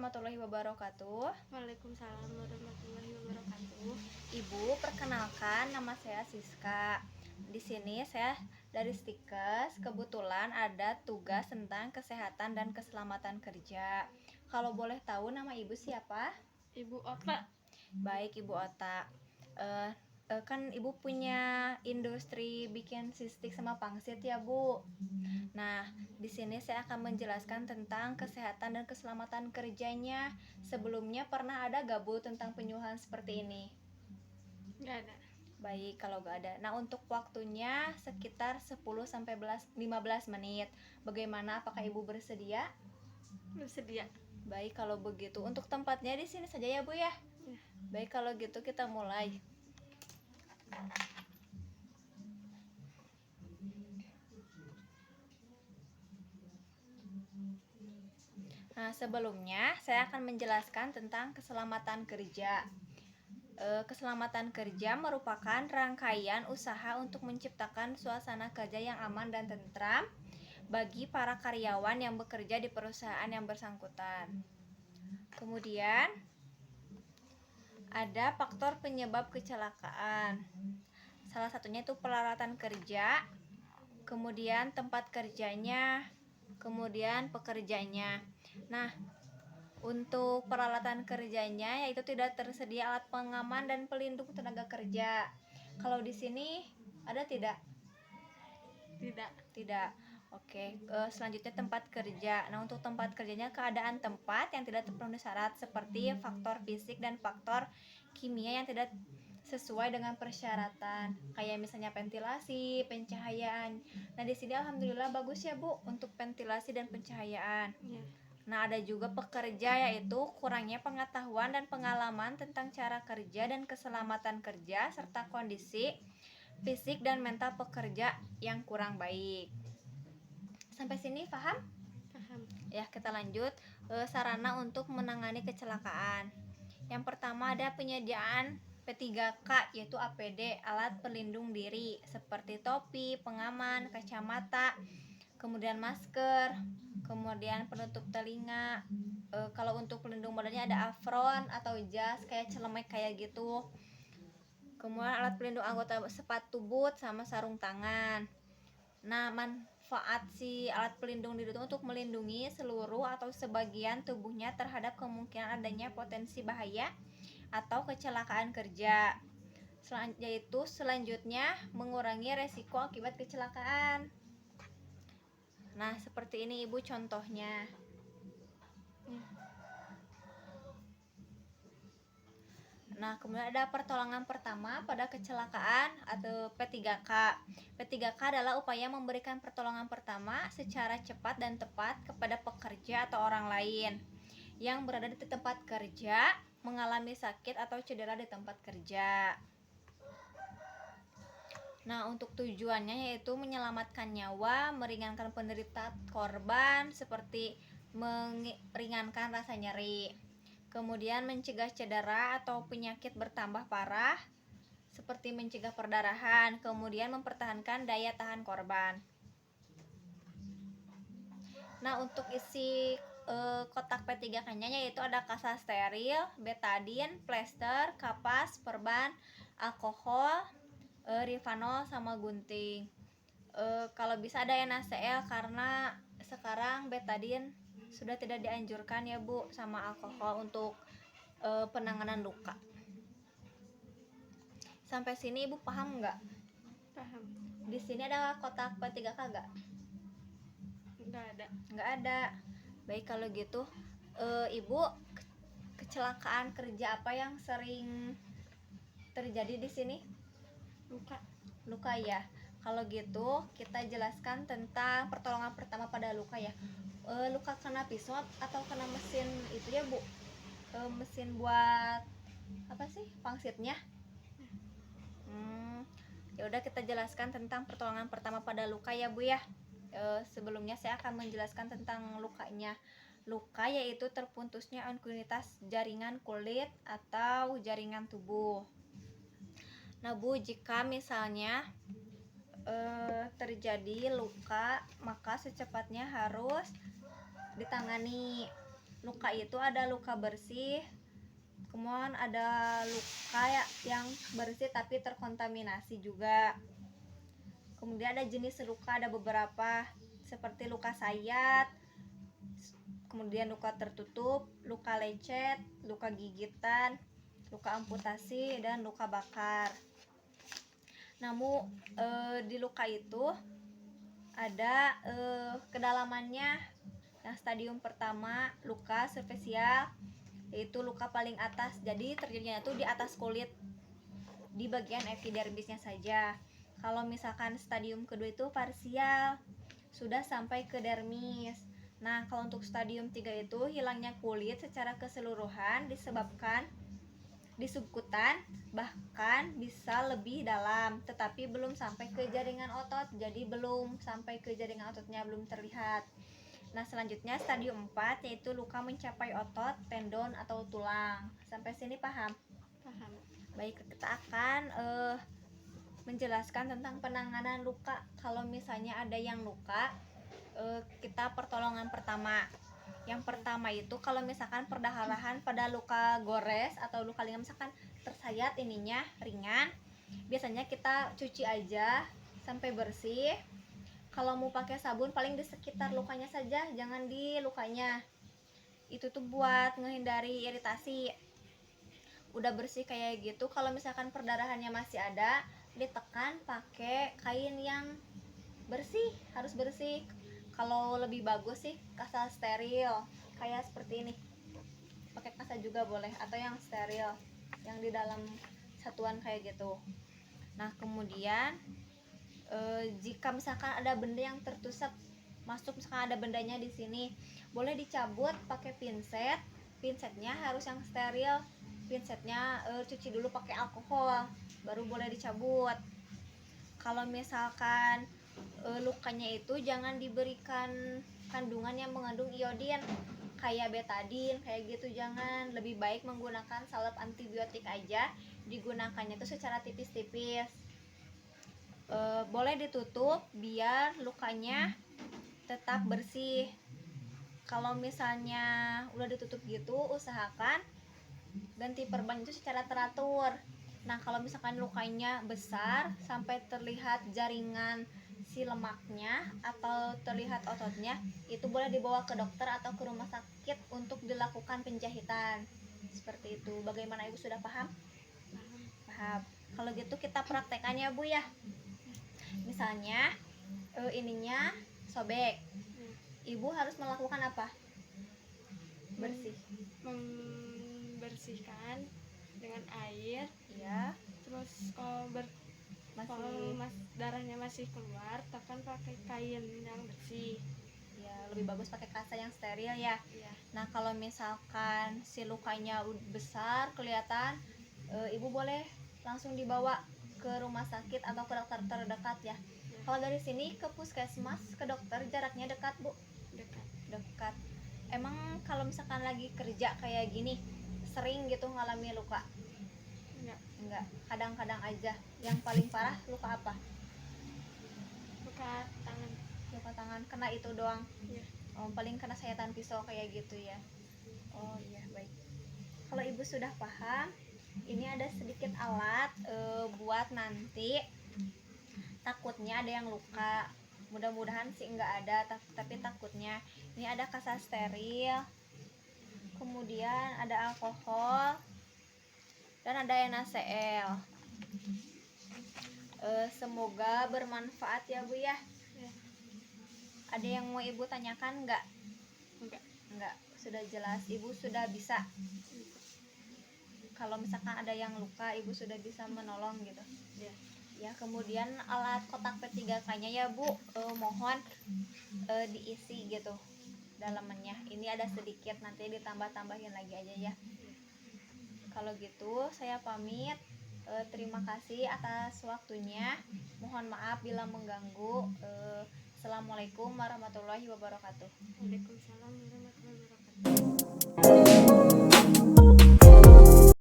warahmatullahi wabarakatuh. Waalaikumsalam warahmatullahi wabarakatuh. Ibu, perkenalkan nama saya Siska. Di sini saya dari Stikes. Kebetulan ada tugas tentang kesehatan dan keselamatan kerja. Kalau boleh tahu nama Ibu siapa? Ibu Ota. Baik, Ibu Ota. Kan Ibu punya industri bikin sistik sama pangsit ya, Bu. Nah, di sini saya akan menjelaskan tentang kesehatan dan keselamatan kerjanya. Sebelumnya pernah ada gak, Bu, tentang penyuluhan seperti ini? Nggak ada. Baik, kalau gak ada. Nah, untuk waktunya sekitar 10-15 menit. Bagaimana, apakah Ibu bersedia? Bersedia. Baik, kalau begitu. Untuk tempatnya di sini saja ya, Bu ya. Ya. Baik, kalau gitu kita mulai. Nah, sebelumnya saya akan menjelaskan tentang keselamatan kerja. Keselamatan kerja merupakan rangkaian usaha untuk menciptakan suasana kerja yang aman dan tentram bagi para karyawan yang bekerja di perusahaan yang bersangkutan. Kemudian ada faktor penyebab kecelakaan. Salah satunya itu peralatan kerja, kemudian tempat kerjanya, kemudian pekerjanya. Nah, untuk peralatan kerjanya yaitu tidak tersedia alat pengaman dan pelindung tenaga kerja. Kalau di sini ada tidak? Tidak. Tidak. Oke, selanjutnya tempat kerja. Nah, untuk tempat kerjanya keadaan tempat yang tidak terpenuhi syarat seperti faktor fisik dan faktor kimia yang tidak sesuai dengan persyaratan. Kayak misalnya ventilasi, pencahayaan. Nah, di sini alhamdulillah bagus ya, Bu, untuk ventilasi dan pencahayaan. Ya. Nah, ada juga pekerja yaitu kurangnya pengetahuan dan pengalaman tentang cara kerja dan keselamatan kerja serta kondisi fisik dan mental pekerja yang kurang baik. Sampai sini paham? Paham. Ya, kita lanjut. Sarana untuk menangani kecelakaan. Yang pertama ada penyediaan P3K yaitu APD, alat pelindung diri seperti topi, pengaman, kacamata, kemudian masker, kemudian penutup telinga. Kalau untuk pelindung badannya ada apron atau jas kayak celemek kayak gitu. Kemudian alat pelindung anggota sepatu boot sama sarung tangan. Nah, manfaat si alat pelindung diri itu untuk melindungi seluruh atau sebagian tubuhnya terhadap kemungkinan adanya potensi bahaya atau kecelakaan kerja. Yaitu selanjutnya mengurangi resiko akibat kecelakaan. Nah, seperti ini Ibu contohnya. Ya. Nah, kemudian ada pertolongan pertama pada kecelakaan atau P3K. P3K adalah upaya memberikan pertolongan pertama secara cepat dan tepat kepada pekerja atau orang lain yang berada di tempat kerja mengalami sakit atau cedera di tempat kerja. Nah, untuk tujuannya yaitu menyelamatkan nyawa, meringankan penderita korban seperti meringankan rasa nyeri. Kemudian mencegah cedera atau penyakit bertambah parah seperti mencegah perdarahan, kemudian mempertahankan daya tahan korban. Nah, untuk isi kotak P3K-nya yaitu ada kasa steril, betadin, plester, kapas, perban, alkohol, rivanol sama gunting. Kalau bisa ada NaCl karena sekarang betadin sudah tidak dianjurkan ya, Bu, sama alkohol untuk penanganan luka. Sampai sini Ibu paham nggak? Paham. Di sini ada kotak P3K nggak? Nggak ada. Nggak ada. Baik, kalau gitu Ibu, kecelakaan kerja apa yang sering terjadi di sini? Luka ya. Kalau gitu kita jelaskan tentang pertolongan pertama pada luka ya. Luka kena pisau atau kena mesin itu ya, Bu? Mesin buat apa sih pangsitnya? Ya udah, kita jelaskan tentang pertolongan pertama pada luka ya, Bu ya. Sebelumnya saya akan menjelaskan tentang lukanya. Luka yaitu terputusnya kontinuitas jaringan kulit atau jaringan tubuh. Nah, Bu, jika misalnya terjadi luka, maka secepatnya harus ditangani. luka itu ada luka bersih, kemudian ada luka yang bersih tapi terkontaminasi juga. Kemudian ada jenis luka, ada beberapa seperti luka sayat, kemudian luka tertutup, luka lecet, luka gigitan, luka amputasi, dan luka bakar. Namun di luka itu ada kedalamannya. Yang stadium pertama luka superficial, yaitu luka paling atas, jadi terjadinya itu di atas kulit, di bagian epidermisnya saja. Kalau misalkan stadium kedua itu parsial, sudah sampai ke dermis. Nah, kalau untuk stadium 3 itu hilangnya kulit secara keseluruhan disebabkan di subkutan, bahkan bisa lebih dalam, tetapi belum sampai ke jaringan otot, jadi belum sampai ke jaringan ototnya, belum terlihat. Nah, selanjutnya stadium 4 yaitu luka mencapai otot, tendon, atau tulang. Sampai sini paham? Paham. Baik, kita akan menjelaskan tentang penanganan luka. Kalau misalnya ada yang luka, kita pertolongan pertama. Yang pertama itu kalau misalkan perdarahan pada luka gores atau luka ringan, misalkan tersayat ininya ringan, biasanya kita cuci aja sampai bersih. Kalau mau pakai sabun paling di sekitar lukanya saja, jangan di lukanya. Itu tuh buat menghindari iritasi. Udah bersih kayak gitu, kalau misalkan perdarahannya masih ada, ditekan pakai kain yang bersih, harus bersih. Kalau lebih bagus sih kasa steril, kayak seperti ini. Pakai kasa juga boleh, atau yang steril, yang di dalam satuan kayak gitu. Nah, kemudian jika misalkan ada benda yang tertusuk masuk, misalkan ada bendanya di sini, boleh dicabut pakai pinset. Pinsetnya harus yang steril. Pinsetnya cuci dulu pakai alkohol, baru boleh dicabut. Kalau misalkan lukanya itu jangan diberikan kandungan yang mengandung iodin kayak betadin kayak gitu, jangan. Lebih baik menggunakan salep antibiotik aja, digunakannya itu secara tipis-tipis. Boleh ditutup biar lukanya tetap bersih. Kalau misalnya udah ditutup gitu, usahakan ganti perban itu secara teratur. Nah, kalau misalkan lukanya besar sampai terlihat jaringan si lemaknya atau terlihat ototnya, itu boleh dibawa ke dokter atau ke rumah sakit untuk dilakukan penjahitan. Seperti itu. Bagaimana Ibu, sudah paham? Paham. Paham. Kalau gitu kita praktekannya, Bu, ya. Misalnya ininya sobek. Ibu harus melakukan apa? Bersih. Membersihkan dengan air, Ya, terus kalau darahnya masih keluar, tekan pakai kain yang bersih. ya lebih bagus pakai kasa yang steril ya. Iya. Nah, kalau misalkan si lukanya besar kelihatan, Ibu boleh langsung dibawa ke rumah sakit atau ke dokter terdekat ya. Kalau dari sini ke puskesmas, ke dokter jaraknya dekat, Bu? Dekat. Emang kalau misalkan lagi kerja kayak gini, sering gitu ngalami luka? Enggak, kadang-kadang aja. Yang paling parah luka apa? Luka tangan. Luka tangan, kena itu doang? Iya. Oh, paling kena sayatan pisau kayak gitu ya. Oh iya, baik. Kalau Ibu sudah paham, ini ada sedikit alat buat nanti takutnya ada yang luka. Mudah-mudahan sih enggak ada, tapi takutnya. Ini ada kasa steril, kemudian ada alkohol, dan ada NaCl. Semoga bermanfaat ya, Bu, ya. Ya. Ada yang mau Ibu tanyakan enggak? Enggak, sudah jelas. Ibu sudah bisa. Kalau misalkan ada yang luka, Ibu sudah bisa menolong gitu. Ya. Ya, kemudian alat kotak P3K-nya ya, Bu, mohon diisi gitu dalamannya. Ini ada sedikit, nanti ditambah-tambahin lagi aja ya. Kalau gitu saya pamit. Terima kasih atas waktunya. Mohon maaf bila mengganggu. Assalamualaikum warahmatullahi wabarakatuh. Waalaikumsalam warahmatullahi wabarakatuh.